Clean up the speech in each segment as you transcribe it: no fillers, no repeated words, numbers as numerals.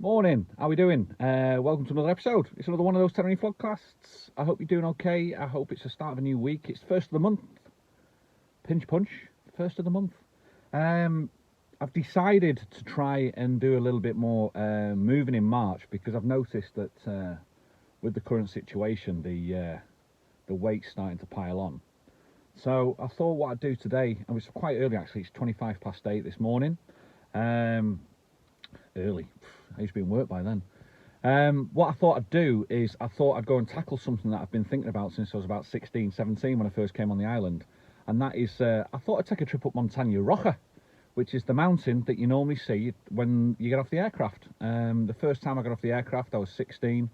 Morning, how we doing? Welcome to another episode. It's another one of those Tenerife vlogcasts. I hope you're doing okay. I hope it's the start of a new week. It's first of the month. Pinch punch, first of the month. I've decided to try and do a little bit more moving in March because I've noticed that with the current situation, the weight's starting to pile on. So I thought what I'd do today, and it's quite early actually, it's 8:25 this morning. Early. I used to be in work by then. What I thought I'd do is I thought I'd go and tackle something that I've been thinking about since I was about 16, 17 when I first came on the island. And that is, I thought I'd take a trip up Mountain Roja, which is the mountain that you normally see when you get off the aircraft. The first time I got off the aircraft, I was 16.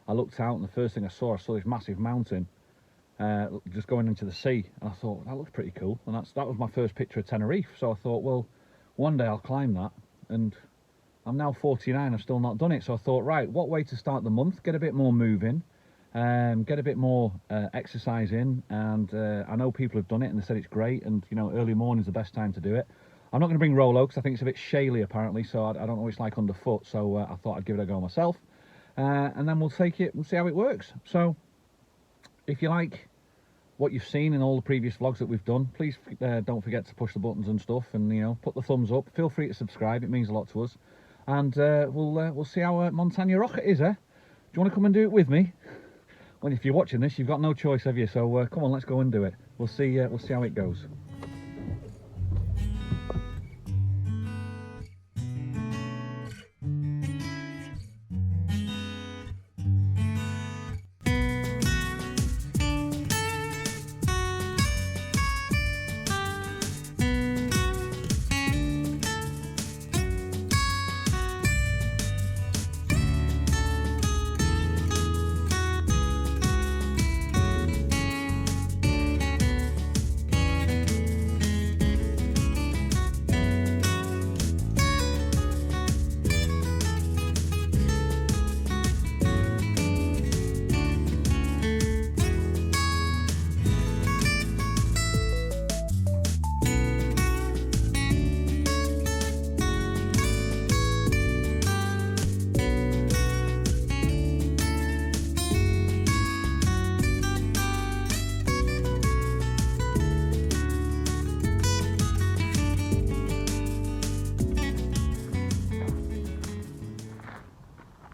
I looked out and the first thing I saw this massive mountain just going into the sea. And I thought, that looks pretty cool. And that was my first picture of Tenerife. So I thought, well, one day I'll climb that. And I'm now 49, I've still not done it. So I thought, right, what way to start the month? Get a bit more moving, get a bit more exercise in. And I know people have done it and they said it's great. And, you know, early morning's the best time to do it. I'm not going to bring Rolo because I think it's a bit shaly apparently. So I don't know what it's like underfoot. So I thought I'd give it a go myself. And then we'll take it, we'll see how it works. So if you like what you've seen in all the previous vlogs that we've done, please don't forget to push the buttons and stuff. And, you know, put the thumbs up. Feel free to subscribe. It means a lot to us. And we'll see how Mountain Roja is, eh? Do you want to come and do it with me? Well, if you're watching this, you've got no choice, have you? So come on, let's go and do it. We'll see how it goes.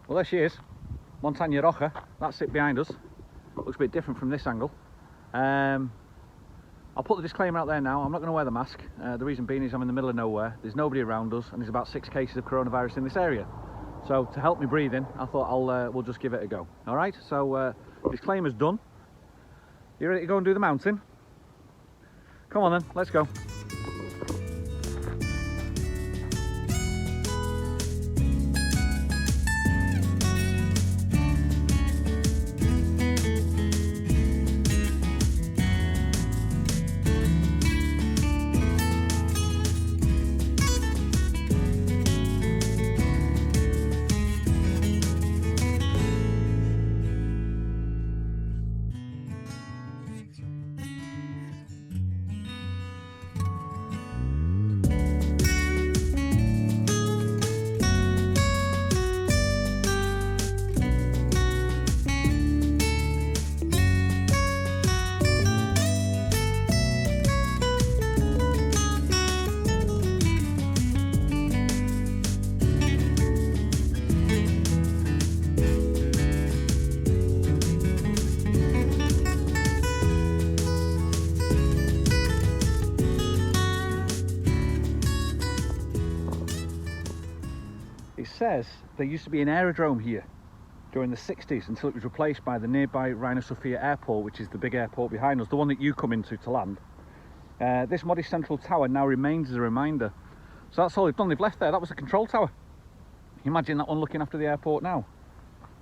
Well, there she is, Mountain Roja. That's it behind us. Looks a bit different from this angle. I'll put the disclaimer out there now. I'm not going to wear the mask. The reason being is I'm in the middle of nowhere. There's nobody around us, and there's about 6 cases of coronavirus in this area. So to help me breathing, I thought we'll just give it a go. All right. So disclaimer's done. You ready to go and do the mountain? Come on then. Let's go. It says there used to be an aerodrome here during the 60s until it was replaced by the nearby Reina Sofia airport, which is the big airport behind us, the one that you come into to land. This modest central tower now remains as a reminder. So that's all they've done, they've left there. That was the control tower. Can you imagine that one looking after the airport now?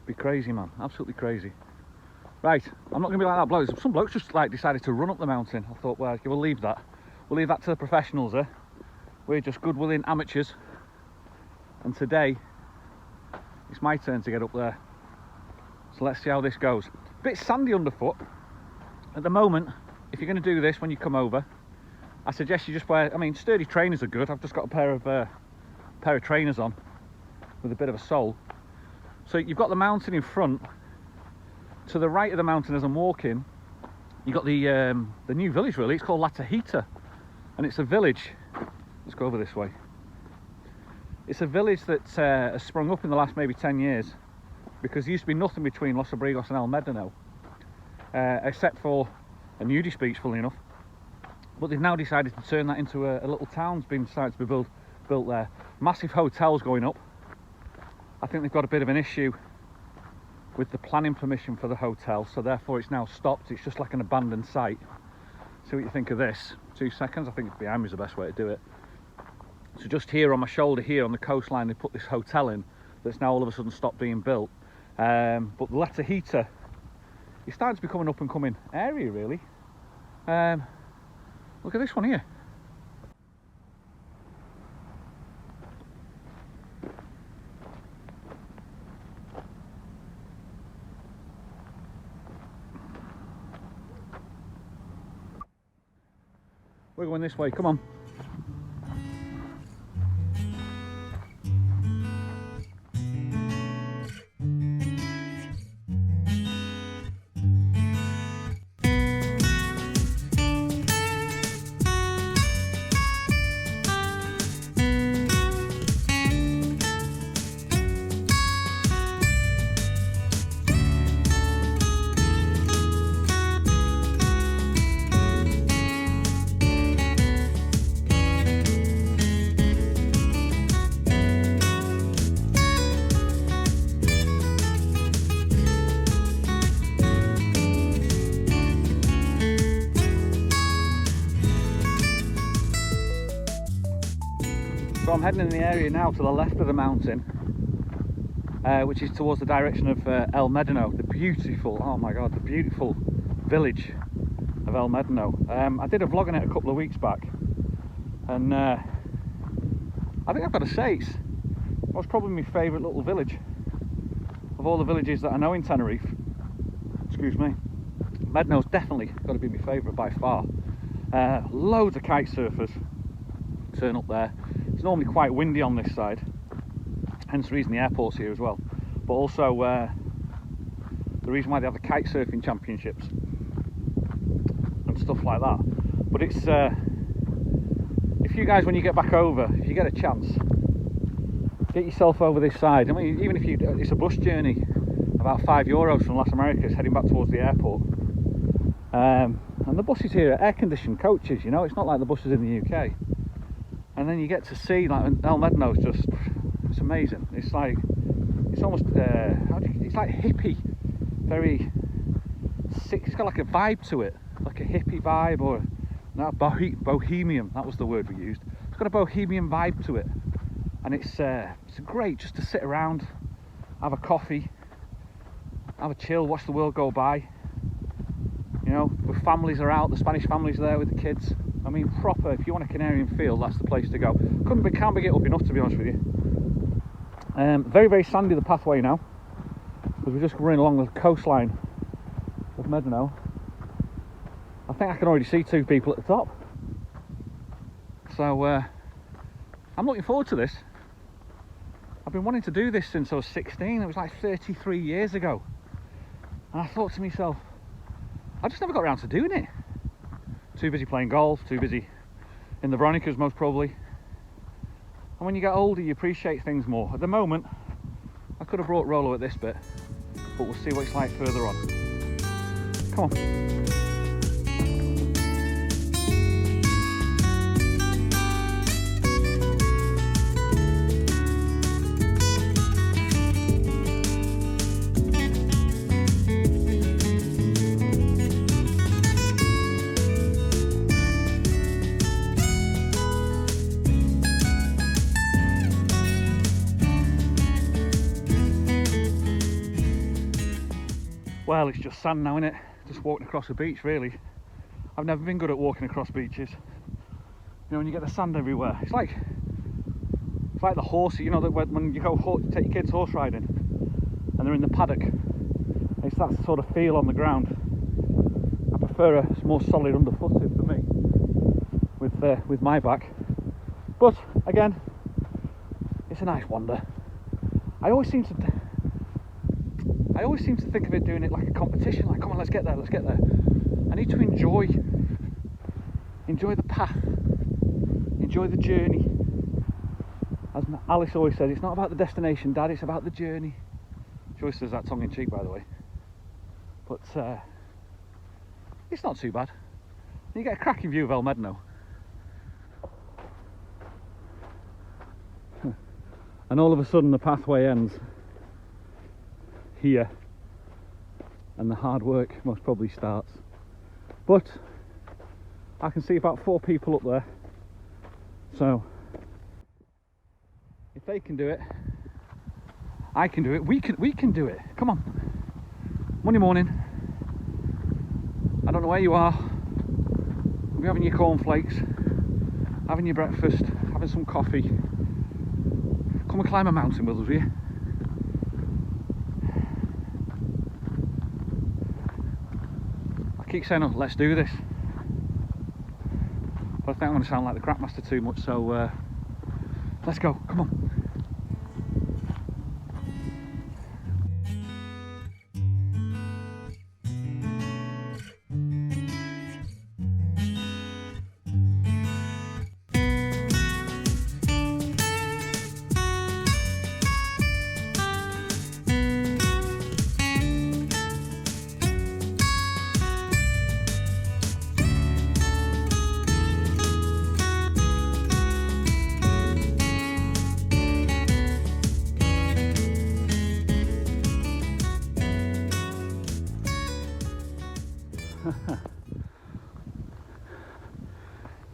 Be crazy, man, absolutely crazy. Right, I'm not going to be like that bloke. Some blokes just like decided to run up the mountain. I thought, well, we'll leave that. We'll leave that to the professionals, eh? We're just good willing amateurs. And today, it's my turn to get up there. So let's see how this goes. A bit sandy underfoot. At the moment, if you're going to do this when you come over, I suggest you just wear, I mean, sturdy trainers are good. I've just got a pair of trainers on. with a bit of a soul. So you've got the mountain in front. To the right of the mountain as I'm walking, you've got the new village really. It's called La Tejita, and it's a village. Let's go over this way. It's a village that has sprung up in the last maybe 10 years, because there used to be nothing between Los Abrigos and El Medano, except for a nudist beach, funnily enough. But they've now decided to turn that into a little town. It's been decided to be built there. Massive hotels going up. I think they've got a bit of an issue with the planning permission for the hotel, so therefore it's now stopped. It's just like an abandoned site. See what you think of this. 2 seconds. I think behind me is the best way to do it. So just here on my shoulder here on the coastline, they put this hotel in that's now all of a sudden stopped being built. But the La Tejita is starting to become an up and coming area really. Look at this one here. We're going this way, come on. So I'm heading in the area now to the left of the mountain, which is towards the direction of El Medano, the beautiful, oh my god, the beautiful village of El Medano. I did a vlog on it a couple of weeks back, and I think I've got to say it's probably my favourite little village of all the villages that I know in Tenerife. Excuse me. Medano's definitely got to be my favourite by far. Loads of kite surfers turn up there. It's normally quite windy on this side, hence the reason the airport's here as well, but also the reason why they have the kite surfing championships and stuff like that. But it's if you guys, when you get back over, if you get a chance, get yourself over this side. I mean, even if it's a bus journey, about €5 from Las Americas heading back towards the airport, and the buses here are air-conditioned coaches, you know, it's not like the buses in the UK. And then you get to see, like, El Medano is just, it's amazing. It's like, it's almost, it's like hippie, very sick. It's got like a vibe to it, like a hippie vibe, or no, bohemian, that was the word we used. It's got a bohemian vibe to it. And it's great just to sit around, have a coffee, have a chill, watch the world go by. You know, the families are out, the Spanish families are there with the kids. I mean, proper, if you want a Canarian feel, that's the place to go. Can't be get up enough, to be honest with you. Very, very sandy the pathway now, because we're just running along the coastline of Médano. I think I can already see 2 people at the top. So, I'm looking forward to this. I've been wanting to do this since I was 16. It was like 33 years ago. And I thought to myself, I just never got around to doing it. Too busy playing golf, too busy in the Veronicas most probably. And when you get older, you appreciate things more. At the moment, I could have brought Rolo at this bit, but we'll see what it's like further on. Come on. Well, it's just sand now, innit? Just walking across a beach, really. I've never been good at walking across beaches. You know, when you get the sand everywhere, it's like the horse. You know, that when you go take your kids horse riding, and they're in the paddock, it's that sort of feel on the ground. I prefer a more solid underfooted for me with my back. But again, it's a nice wander. I always seem to think of it, doing it like a competition, like, come on, let's get there, let's get there. I need to enjoy the path, enjoy the journey. As Alice always says, it's not about the destination, Dad, it's about the journey. She always says that tongue in cheek, by the way. But it's not too bad. You get a cracking view of El Medano. And all of a sudden the pathway ends here, and the hard work most probably starts. But I can see about 4 people up there, so if they can do it, I can do it. We can do it. Come on. Monday morning. I don't know where you are. You'll be having your cornflakes, having your breakfast, having some coffee. Come and climb a mountain with us, will you? I keep saying, oh, let's do this. But I think I'm going to sound like the crap master too much, so let's go, come on.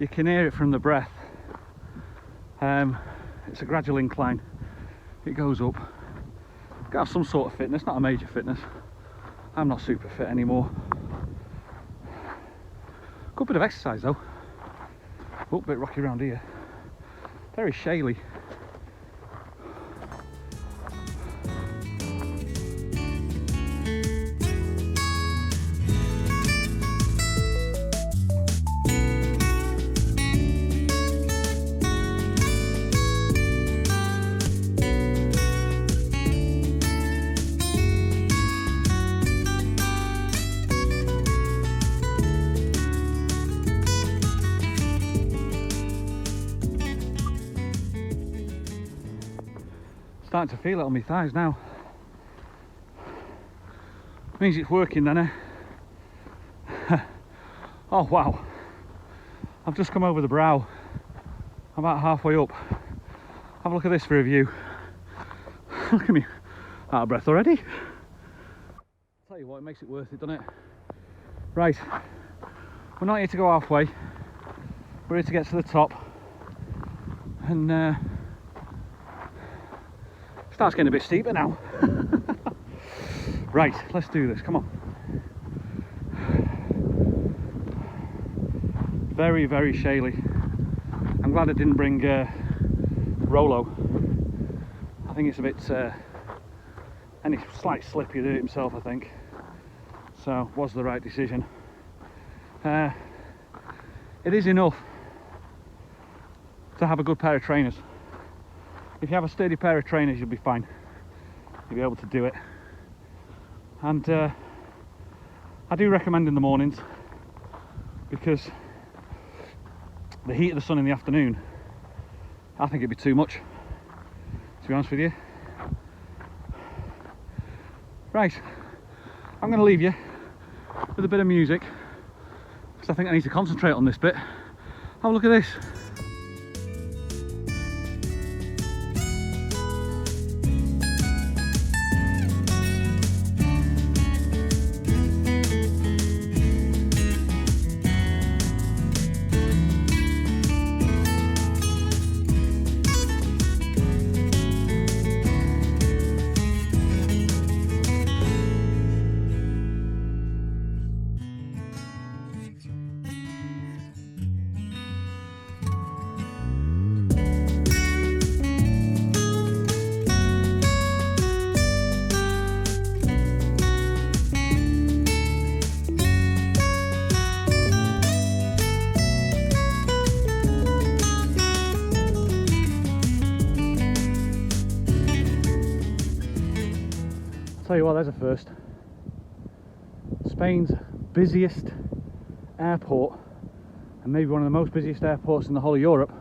You can hear it from the breath. It's a gradual incline. It goes up. Got to have some sort of fitness, not a major fitness. I'm not super fit anymore. Good bit of exercise though. Oh, a bit rocky around here. Very shaly. Starting to feel it on my thighs now. Means it's working then, eh? Oh wow, I've just come over the brow. I'm about halfway up. Have a look at this for a view. Look at me, out of breath already. Tell you what, it makes it worth it, doesn't it? Right, we're not here to go halfway. We're here to get to the top. And starts getting a bit steeper now. Right, let's do this, come on. Very, very shaly. I'm glad I didn't bring Rolo. I think it's a bit, any slight slip he'd hurt himself, I think. So, was the right decision. It is enough to have a good pair of trainers. If you have a sturdy pair of trainers, you'll be fine. You'll be able to do it. And I do recommend in the mornings, because the heat of the sun in the afternoon, I think it'd be too much, to be honest with you. Right, I'm going to leave you with a bit of music, because I think I need to concentrate on this bit. Have a look at this. Tell you what, there's a first. Spain's busiest airport, and maybe one of the most busiest airports in the whole of Europe,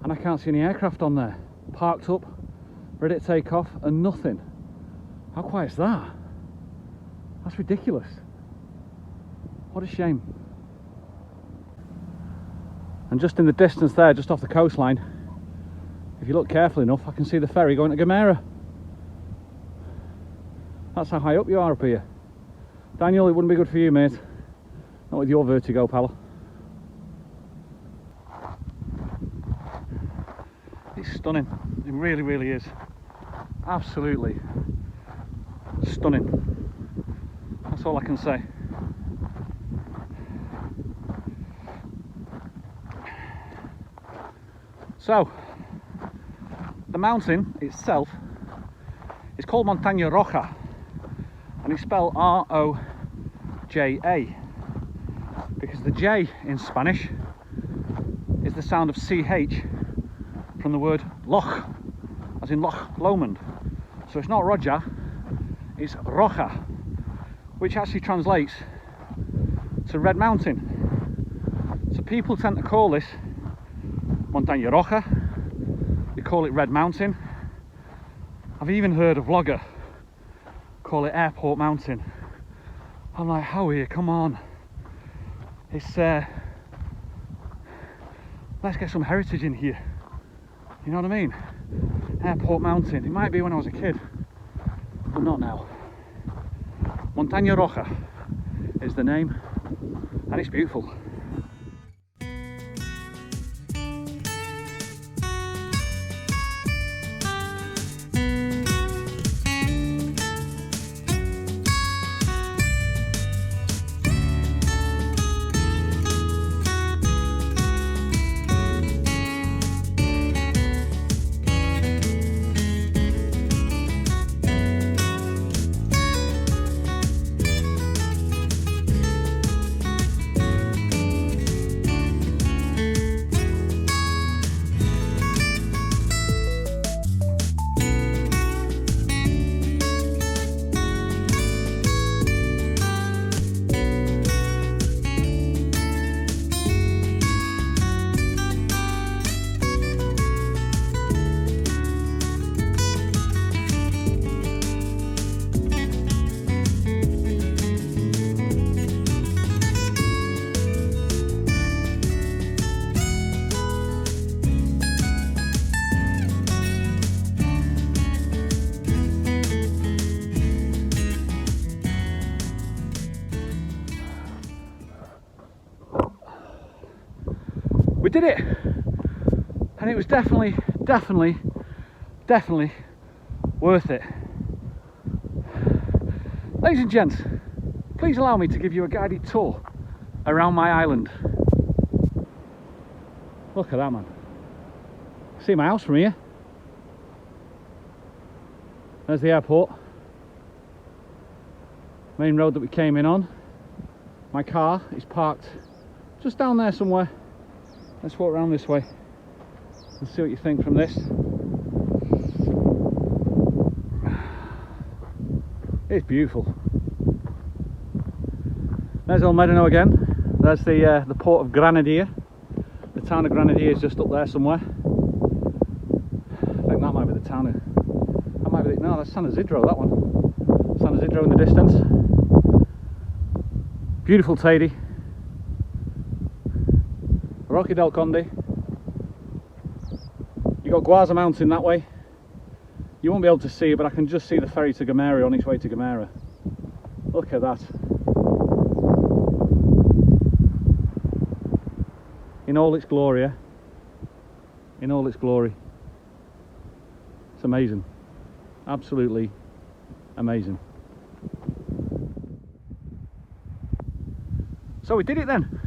and I can't see any aircraft on there, parked up, ready to take off, and nothing. How quiet's that? That's ridiculous. What a shame. And just in the distance there, just off the coastline, if you look carefully enough, I can see the ferry going to Gomera. That's how high up you are up here. Daniel, it wouldn't be good for you, mate. Not with your vertigo, pal. It's stunning. It really, really is. Absolutely stunning. That's all I can say. So, the mountain itself is called Montaña Roja, and it's spelled R-O-J-A, because the J in Spanish is the sound of CH from the word Loch, as in Loch Lomond. So it's not Roja, it's Roja, which actually translates to Red Mountain. So people tend to call this Montaña Roja, they call it Red Mountain. I've even heard a vlogger call it Airport Mountain. I'm like, Howie, come on. It's let's get some heritage in here. You know what I mean? Airport Mountain. It might be when I was a kid, but not now. Montaña Roja is the name, and it's beautiful. We did it, and it was definitely worth it. Ladies and gents, please allow me to give you a guided tour around my island. Look at that, man. See my house from here. There's the airport, main road that we came in on. My car is parked just down there somewhere. Let's walk around this way and see what you think from this. It's beautiful. There's El Medano again. There's the port of Granadilla. The town of Granadilla is just up there somewhere. I think that might be the town of... That might be no, that's San Isidro, that one. San Isidro in the distance. Beautiful Tady. Roque del Conde. You got Guarza Mountain that way. You won't be able to see it, but I can just see the ferry to Gomera on its way to Gomera. Look at that. In all its glory, in all its glory. It's amazing. Absolutely amazing. So we did it then.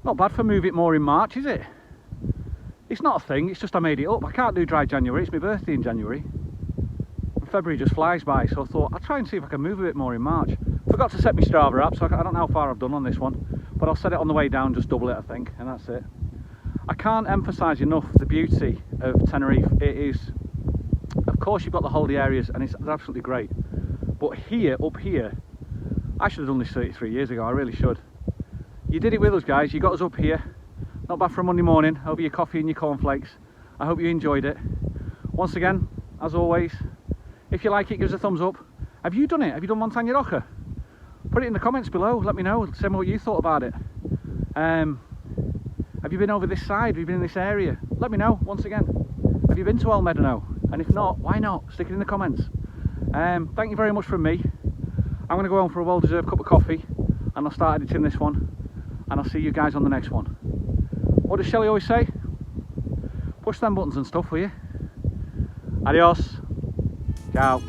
Not bad for Move It More in March, is it? It's not a thing, it's just I made it up. I can't do dry January, it's my birthday in January. And February just flies by, so I thought I'll try and see if I can move a bit more in March. Forgot to set my Strava up, so I don't know how far I've done on this one. But I'll set it on the way down, just double it I think, and that's it. I can't emphasise enough the beauty of Tenerife. It is, of course you've got the holiday areas and it's absolutely great. But here, up here, I should have done this 33 years ago, I really should. You did it with us guys, you got us up here. Not bad for a Monday morning, over your coffee and your cornflakes. I hope you enjoyed it. Once again, as always, if you like it, give us a thumbs up. Have you done it? Have you done Montaña Roja? Put it in the comments below, let me know, tell me what you thought about it. Have you been over this side? Have you been in this area? Let me know, once again. Have you been to El Medano? And if not, why not? Stick it in the comments. Thank you very much from me. I'm going to go home for a well-deserved cup of coffee and I'll start editing this one. And I'll see you guys on the next one. What does Shelley always say? Push them buttons and stuff, will you? Adios. Ciao.